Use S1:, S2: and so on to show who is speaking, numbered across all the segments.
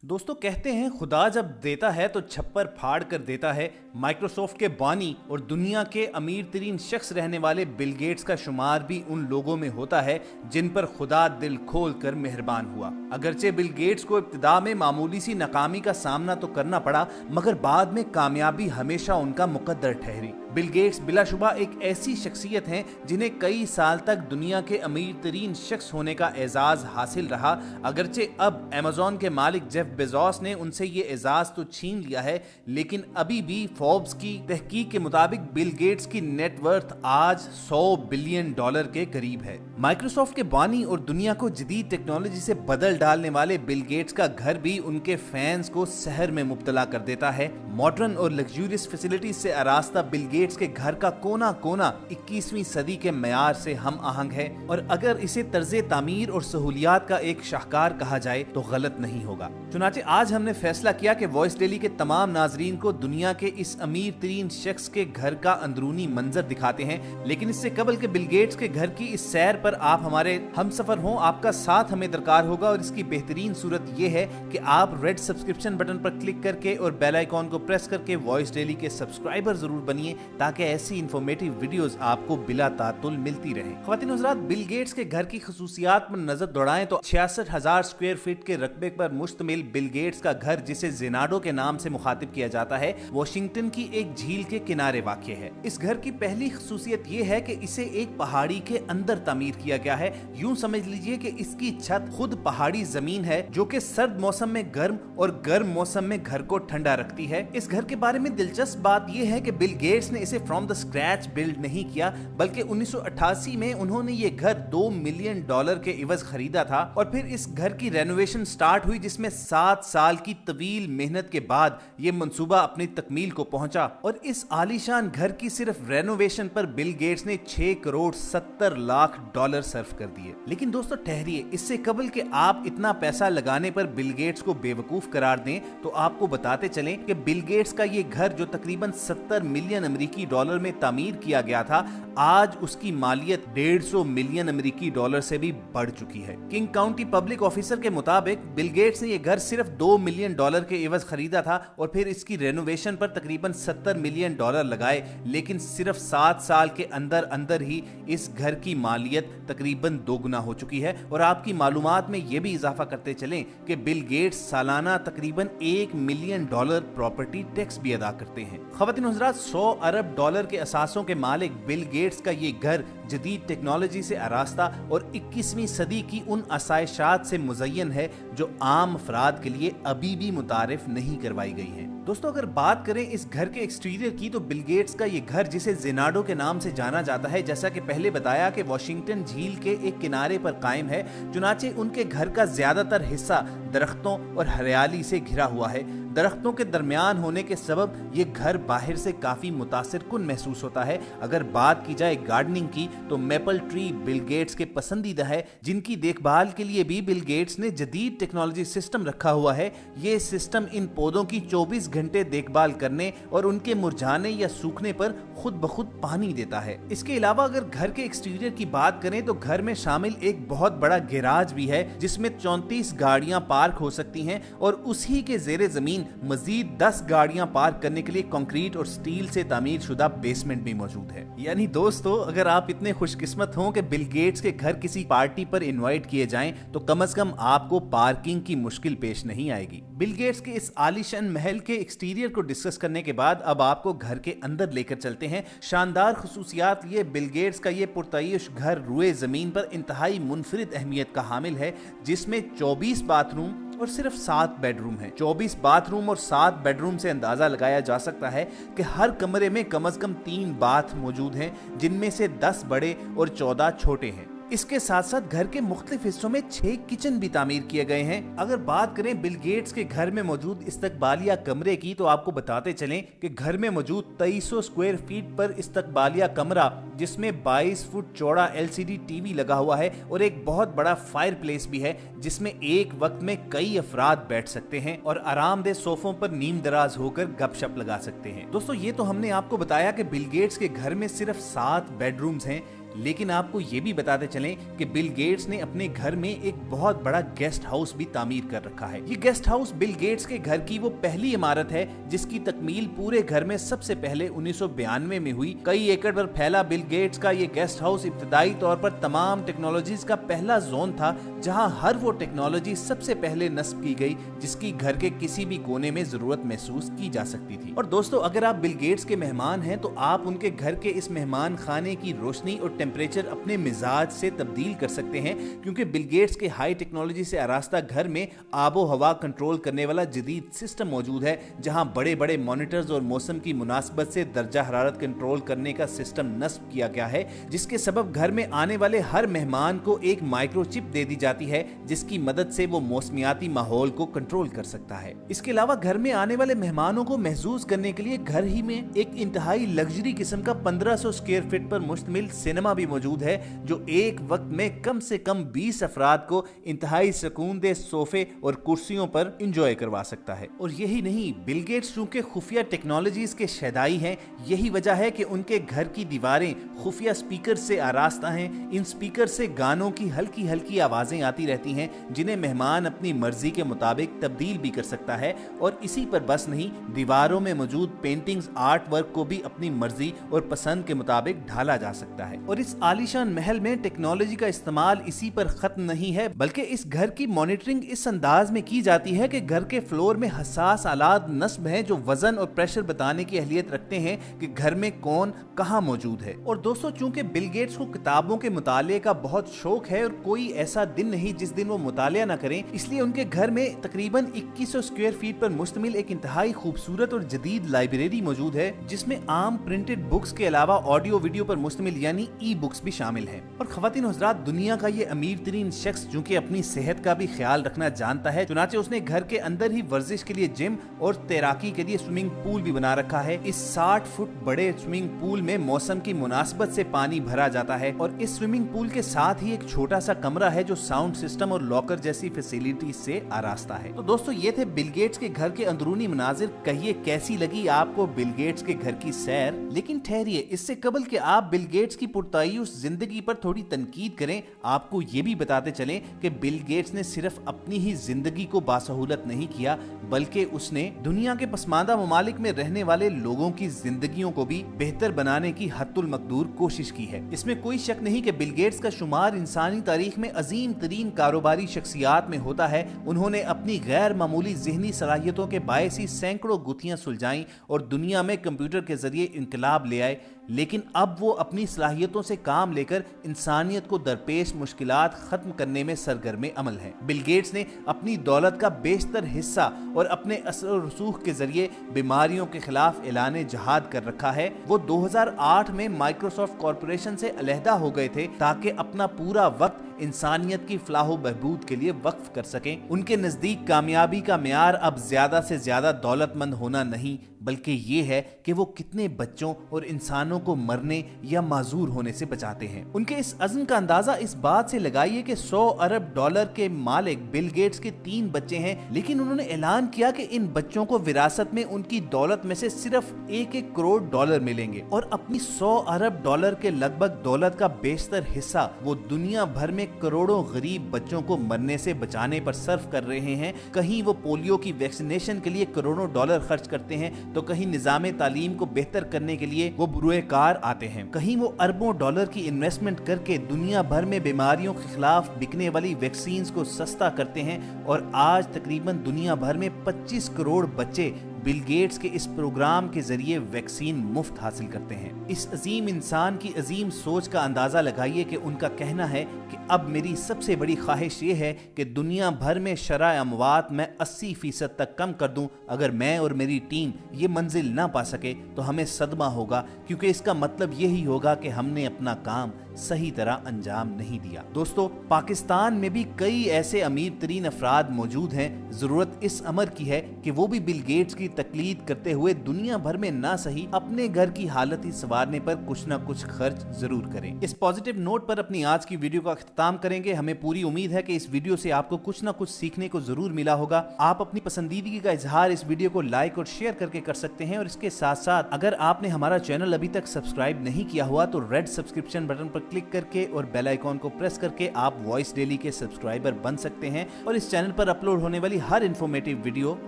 S1: दोस्तों कहते हैं खुदा जब देता है तो छप्पर फाड़ कर देता है। माइक्रोसॉफ्ट के बानी और दुनिया के अमीर तरीन शख्स रहने वाले बिल गेट्स का शुमार भी उन लोगों में होता है जिन पर खुदा दिल खोल कर मेहरबान हुआ। अगरचे बिल गेट्स को इब्तिदा में मामूली सी नाकामी का सामना तो करना पड़ा, मगर बाद में कामयाबी हमेशा उनका मुकद्दर ठहरी। बिल गेट्स बिलाशुबा एक ऐसी शख्सियत हैं जिन्हें कई साल तक दुनिया के अमीर तरीन शख्स होने का एजाज हासिल रहा। अगरचे अब अमेज़न के मालिक जेफ बेजोस ने उनसे ये एजाज तो छीन लिया है, लेकिन अभी भी फोर्ब्स की तहकीक के मुताबिक बिल गेट्स की नेटवर्थ आज $100 बिलियन के करीब है। माइक्रोसॉफ्ट के बानी और दुनिया को जदीद टेक्नोलॉजी से बदल डालने वाले बिल गेट्स का घर भी उनके फैंस को सहर में मुब्तला कर देता है। मॉडर्न और लग्जूरियस फैसिलिटीज से आरास्ता बिल गेट्स के घर का कोना कोना 21वीं सदी के मयार से हम आहंग है, और अगर इसे तर्जे तामीर और सहूलियात का एक शाहकार कहा जाए तो गलत नहीं होगा। चुनाचे आज हमने फैसला किया कि वॉइस डेली के तमाम नाजरीन को दुनिया के इस अमीर तरीन शख्स के घर का अंदरूनी मंजर दिखाते हैं, लेकिन इससे कबल के बिल गेट्स के घर की इस सैर पर आप हमारे हम सफर हों, आपका साथ हमें दरकार होगा। और इसकी बेहतरीन सूरत ये है कि आप रेड सब्सक्रिप्शन बटन पर क्लिक करके और बेल आइकॉन को प्रेस करके वॉइस डेली के सब्सक्राइबर जरूर बनिए, ताकि ऐसी इंफॉर्मेटिव वीडियोस आपको बिला तातुल मिलती रहे। ख्वातीन हज़रात, बिल गेट्स के घर की खसूसियात पर नजर दौड़ाएं तो 66,000 स्क्वायर फीट के रकबे पर मुश्तमिल बिल गेट्स का घर, जिसे जेनाडो के नाम से मुखातिब किया जाता है, वॉशिंगटन की एक झील के किनारे वाक़ है। इस घर की पहली खसूसियत ये है कि इसे एक पहाड़ी के अंदर तामीर किया गया है। यूं समझ लीजिए कि इसकी छत खुद पहाड़ी जमीन है, जो कि सर्द मौसम में गर्म और गर्म मौसम में घर को ठंडा रखती है। इस घर के बारे में दिलचस्प बात यह है कि बिल गेट्स ने इसे फ्रॉम द स्क्रैच बिल्ड नहीं किया, बल्कि 1988 में उन्होंने ये घर $2 मिलियन के इवज खरीदा था, और फिर इस घर की रेनोवेशन स्टार्ट हुई, जिसमें 7 साल की तवील मेहनत के बाद ये मंसूबा अपनी तकमील को पहुंचा। और इस आलीशान घर की सिर्फ रेनोवेशन पर बिल गेट्स ने $6 करोड़ 70 लाख सर्फ कर दिए। लेकिन दोस्तों ठहरिए, इससे कबल कि आप इतना पैसा लगाने पर बिल गेट्स को बेवकूफ करार दें, तो आपको बताते चलें कि बिल गेट्स का ये घर, जो तकरीबन $70 मिलियन अमेरिकी डॉलर में तामीर किया गया था, आज उसकी मालियत $150 मिलियन अमेरिकी डॉलर से भी बढ़ चुकी है। किंग काउंटी पब्लिक ऑफिसर के मुताबिक बिल गेट्स ने यह घर सिर्फ $2 मिलियन के एवज खरीदा था, और फिर इसकी रेनोवेशन पर तकरीबन $70 मिलियन लगाए, लेकिन सिर्फ 7 साल के अंदर अंदर ही इस घर की मालियत तकरीबन दोगुना हो चुकी है। और आपकी मालूमात में यह भी इजाफा करते चलें कि बिल गेट्स सालाना तकरीबन $1 मिलियन प्रॉपर्टी टैक्स भी अदा करते हैं। ख़वातीन हज़रात, $100 अरब के असासों के मालिक बिल गेट्स का ये घर जदीद टेक्नोलॉजी से आरास्ता और 21वीं सदी की उन आसाइशात से मुज़य्यन है जो आम अफराद के लिए अभी भी मुतारिफ नहीं करवाई गई हैं। दोस्तों, अगर बात करें इस घर के एक्सटीरियर की, तो बिल गेट्स का ये घर, जिसे जेनाडो के नाम से जाना जाता है, जैसा कि पहले बताया कि वॉशिंगटन झील के एक किनारे पर कायम है। चुनाचे उनके घर का ज्यादातर हिस्सा दरख्तों और हरियाली से घिरा हुआ है। दरख्तों के दरमियान होने के सबब ये घर बाहर से काफी मुतासिर कुन महसूस होता है। अगर बात की जाए गार्डनिंग की, तो मेपल ट्री बिल गेट्स के पसंदीदा है, जिनकी देखभाल के लिए भी बिल गेट्स ने जदीद टेक्नोलॉजी सिस्टम रखा हुआ है। ये सिस्टम इन पौधों की 24 घंटे देखभाल करने और उनके मुरझाने या सूखने पर खुद ब खुद पानी देता है। इसके अलावा अगर घर के एक्सटीरियर की बात करें, तो घर में शामिल एक बहुत बड़ा गैराज भी है, जिसमें 34 गाड़ियां पार्क हो सकती हैं, और उसी के जेरे जमीन मजीद 10 गाड़ियां पार्क करने के लिए कंक्रीट और स्टील से तामीर शुदा बेसमेंट भी मौजूद है। यानी दोस्तों, अगर आप इतने खुशकिस्मत हों कि बिल गेट्स के घर किसी पार्टी पर इनवाइट किए जाएं, तो कम से कम आपको पार्किंग की मुश्किल पेश नहीं आएगी। बिल गेट्स के इस आलीशान महल के एक्सटीरियर को डिस्कस करने के बाद अब आपको घर के अंदर लेकर चलते हैं। शानदार खुसूसियात लिए बिल गेट्स का ये पुरतईश घर रुए जमीन पर इंतहाई मुनफरिद अहमियत का हामिल है, जिसमें 24 बाथरूम और सिर्फ 7 बेडरूम हैं। 24 बाथरूम और 7 बेडरूम से अंदाजा लगाया जा सकता है कि हर कमरे में कम से कम 3 बाथ मौजूद हैं, जिनमें से 10 बड़े और 14 छोटे हैं। इसके साथ साथ घर के मुख्तलिफ हिस्सों में 6 किचन भी तामीर किए गए हैं। अगर बात करें बिल गेट्स के घर में मौजूद इस्तकबालिया कमरे की, तो आपको बताते चलें कि घर में मौजूद 2300 स्क्वायर फीट पर इस्तकबालिया कमरा, जिसमें 22 फुट चौड़ा LCD टीवी लगा हुआ है और एक बहुत बड़ा फायर प्लेस भी है, जिसमें एक वक्त में कई अफराद बैठ सकते हैं और आरामदेह सोफों पर नीम दराज होकर गपशप लगा सकते हैं। दोस्तों, ये तो हमने आपको बताया कि बिल गेट्स के घर में सिर्फ 7 बेडरूम्स हैं, लेकिन आपको ये भी बताते चलें कि बिल गेट्स ने अपने घर में एक बहुत बड़ा गेस्ट हाउस भी तामीर कर रखा है। ये गेस्ट हाउस बिल गेट्स के घर की वो पहली इमारत है जिसकी तकमील पूरे घर में सबसे पहले 1992 में हुई। कई एकड़ पर फैला बिल गेट्स का ये गेस्ट हाउस इब्तदाई तौर पर तमाम टेक्नोलॉजीज का पहला जोन था, जहां हर वो टेक्नोलॉजी सबसे पहले नस्ब की गई जिसकी घर के किसी भी कोने में जरूरत महसूस की जा सकती थी। और दोस्तों, अगर आप बिल गेट्स के मेहमान हैं तो आप उनके घर के इस मेहमान खाने की रोशनी और टेम्परेचर अपने मिजाज से तब्दील कर सकते हैं, क्योंकि बिल गेट्स के हाई टेक्नोलॉजी से आरास्ता घर में आबो हवा कंट्रोल करने वाला जदीद सिस्टम मौजूद है, जहां बड़े बड़े मॉनिटर्स और मौसम की मुनासबत से दर्जा हरारत कंट्रोल करने का सिस्टम नस्ब किया गया है, जिसके सबब घर में आने वाले हर मेहमान को एक माइक्रोचिप दे दी जाती है जिसकी मदद से वो मौसमियाती माहौल को कंट्रोल कर सकता है। इसके अलावा घर में आने वाले मेहमानों को महसूस करने के लिए घर ही में एक इंतहाई लग्जरी किस्म का 1500 स्क्वायर फीट पर मुश्तमिल सिनेमा भी मौजूद है, जो एक वक्त में कम से कम 20 अफराद को इंतहाई सुकूनदेह सोफे और कुर्सियों पर एंजॉय करवा सकता है। और यही नहीं, बिल गेट्स चूंकि खुफिया टेक्नोलॉजीज के शैदाई हैं, यही वजह है कि उनके घर की दीवारें खुफिया स्पीकर से आरास्ता हैं। इन स्पीकर से गानों की हल्की हल्की आवाजें आती रहती हैं जिन्हें मेहमान अपनी मर्जी के मुताबिक तब्दील भी कर सकता है। और इसी पर बस नहीं, दीवारों में मौजूद पेंटिंग्स, आर्ट वर्क को भी अपनी मर्जी और पसंद के मुताबिक ढाला जा सकता है। और इस आलीशान महल में टेक्नोलॉजी का इस्तेमाल इसी पर खत्म नहीं है, बल्कि इस घर की मॉनिटरिंग इस अंदाज में की जाती है कि घर के फ्लोर में हसास आलात नस्ब हैं जो वजन और प्रेशर बताने की अहलियत रखते हैं कि घर में कौन कहां मौजूद है। और दोस्तों, चूंकि बिल गेट्स को किताबों के मुताले का बहुत शौक है और कोई ऐसा दिन नहीं जिस दिन वो मुतालिया न करें, इसलिए उनके घर में तकरीबन 2100 स्क्वायर फीट पर मुश्तमिल एक इंतहाई खूबसूरत और जदीद लाइब्रेरी मौजूद है, जिसमें आम प्रिंटेड बुक्स के अलावा ऑडियो वीडियो पर मुश्तमिल यानी ई बुक्स भी शामिल हैं। और खवातीन और हज़रात, दुनिया का ये अमीर तरीन शख्स जो कि अपनी सेहत का भी ख्याल रखना जानता है, चुनाचे उसने घर के अंदर ही वर्जिश के लिए जिम और तैराकी के लिए स्विमिंग पूल भी बना रखा है। इस 60 फुट बड़े स्विमिंग पूल में मौसम की मुनासबत से पानी भरा जाता है और इस स्विमिंग पूल के साथ ही एक छोटा सा कमरा है जो साउंड सिस्टम और लॉकर जैसी फैसिलिटीज से आरास्ता है। तो दोस्तों, ये थे बिल गेट्स के घर के अंदरूनी मनाजिर। कहिए कैसी लगी आपको बिल गेट्स के घर की सैर? लेकिन ठहरिए, इससे कबल कि आप बिल गेट्स की पुरतायुस जिंदगी पर थोड़ी तनकीद करें, आपको ये भी बताते चलें कि बिल गेट्स ने सिर्फ अपनी ही जिंदगी को बासहूलत नहीं किया, बल्कि उसने दुनिया के पसमानदा ममालिक में रहने वाले लोगों की जिंदगियों को भी बेहतर बनाने की हद्दुल मकदूर कोशिश की है। इसमें कोई शक नहीं कि बिल गेट्स का शुमार इंसानी तारीख में अजीम तरीन कारोबारी शख्सियात में होता है। उन्होंने अपनी गैर मामूली ज़हनी सलाहियतों के बायस ही सैकड़ों गुत्थियां सुलझाईं और दुनिया में कंप्यूटर के जरिए इनकलाब ले आए। लेकिन अब वो अपनी सलाहियतों से काम लेकर इंसानियत को दरपेश मुश्किलात खत्म करने में सरगर्म अमल है। बिल गेट्स ने अपनी दौलत का बेशतर हिस्सा और अपने असर और रसूख के जरिए बीमारियों के खिलाफ ऐलान जहाद कर रखा है। वो 2008 में माइक्रोसॉफ्ट कॉरपोरेशन से अलहदा हो गए थे ताकि अपना पूरा वक्त इंसानियत की फलाह बहबूद के लिए वक्फ कर सकें। उनके नजदीक कामयाबी का म्यार अब ज्यादा से ज्यादा दौलतमंद होना नहीं, बल्कि ये है कि वो कितने बच्चों और इंसानों को मरने या माजूर होने से बचाते हैं। उनके इस अज़्म का अंदाजा इस बात से लगाइए कि 100 अरब डॉलर के मालिक बिल गेट्स के 3 बच्चे हैं, लेकिन उन्होंने ऐलान किया कि इन बच्चों को विरासत में उनकी दौलत में से सिर्फ 1-1 करोड़ डॉलर मिलेंगे और अपनी 100 अरब डॉलर के लगभग दौलत का बेशतर हिस्सा वो दुनिया भर में करोड़ों गरीब बच्चों को मरने से बचाने पर सर्फ कर रहे हैं। कहीं वो पोलियो की वैक्सीनेशन के लिए करोड़ों डॉलर खर्च करते हैं, तो कहीं निजाम तालीम को बेहतर करने के लिए वो बुरुएकार आते हैं। कहीं वो अरबों डॉलर की इन्वेस्टमेंट करके दुनिया भर में बीमारियों के खिलाफ बिकने वाली वैक्सीन को सस्ता करते हैं। और आज तकरीबन दुनिया भर में 25 करोड़ बच्चे बिल गेट्स के इस प्रोग्राम के जरिए वैक्सीन मुफ्त हासिल करते हैं। इस अजीम इंसान की अजीम सोच का अंदाजा लगाइए कि उनका कहना है कि अब मेरी सबसे बड़ी ख्वाहिश ये है कि दुनिया भर में शरह अमवात मैं 80% तक कम कर दूं। अगर मैं और मेरी टीम ये मंजिल ना पा सके तो हमें सदमा होगा, क्योंकि इसका मतलब यही होगा कि हमने अपना काम सही तरह अंजाम नहीं दिया। दोस्तों, पाकिस्तान में भी कई ऐसे अमीर तरीन अफराद मौजूद हैं। जरूरत इस अमर की है कि वो भी बिल गेट्स की तकलीद करते हुए दुनिया भर में ना सही अपने घर की हालत ही संवारने पर कुछ ना कुछ खर्च जरूर करें। इस पॉजिटिव नोट पर अपनी आज की वीडियो का अख्ताम करेंगे। हमें पूरी उम्मीद है कि इस वीडियो से आपको कुछ ना कुछ सीखने को जरूर मिला होगा। आप अपनी पसंदीदगी का इजहार इस वीडियो को लाइक और शेयर करके कर सकते हैं। और इसके साथ साथ अगर आपने हमारा चैनल अभी तक सब्सक्राइब नहीं किया हुआ तो रेड सब्सक्रिप्शन बटन पर पर क्लिक करके और बेल आइकॉन को प्रेस करके आप वॉइस डेली के सब्सक्राइबर बन सकते हैं और इस चैनल पर अपलोड होने वाली हर इन्फॉर्मेटिव वीडियो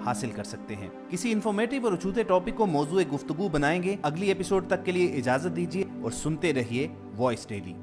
S1: हासिल कर सकते हैं। किसी इन्फॉर्मेटिव और अछूते टॉपिक को मौजूद गुफ्तगू बनाएंगे। अगली एपिसोड तक के लिए इजाजत दीजिए और सुनते रहिए वॉइस डेली।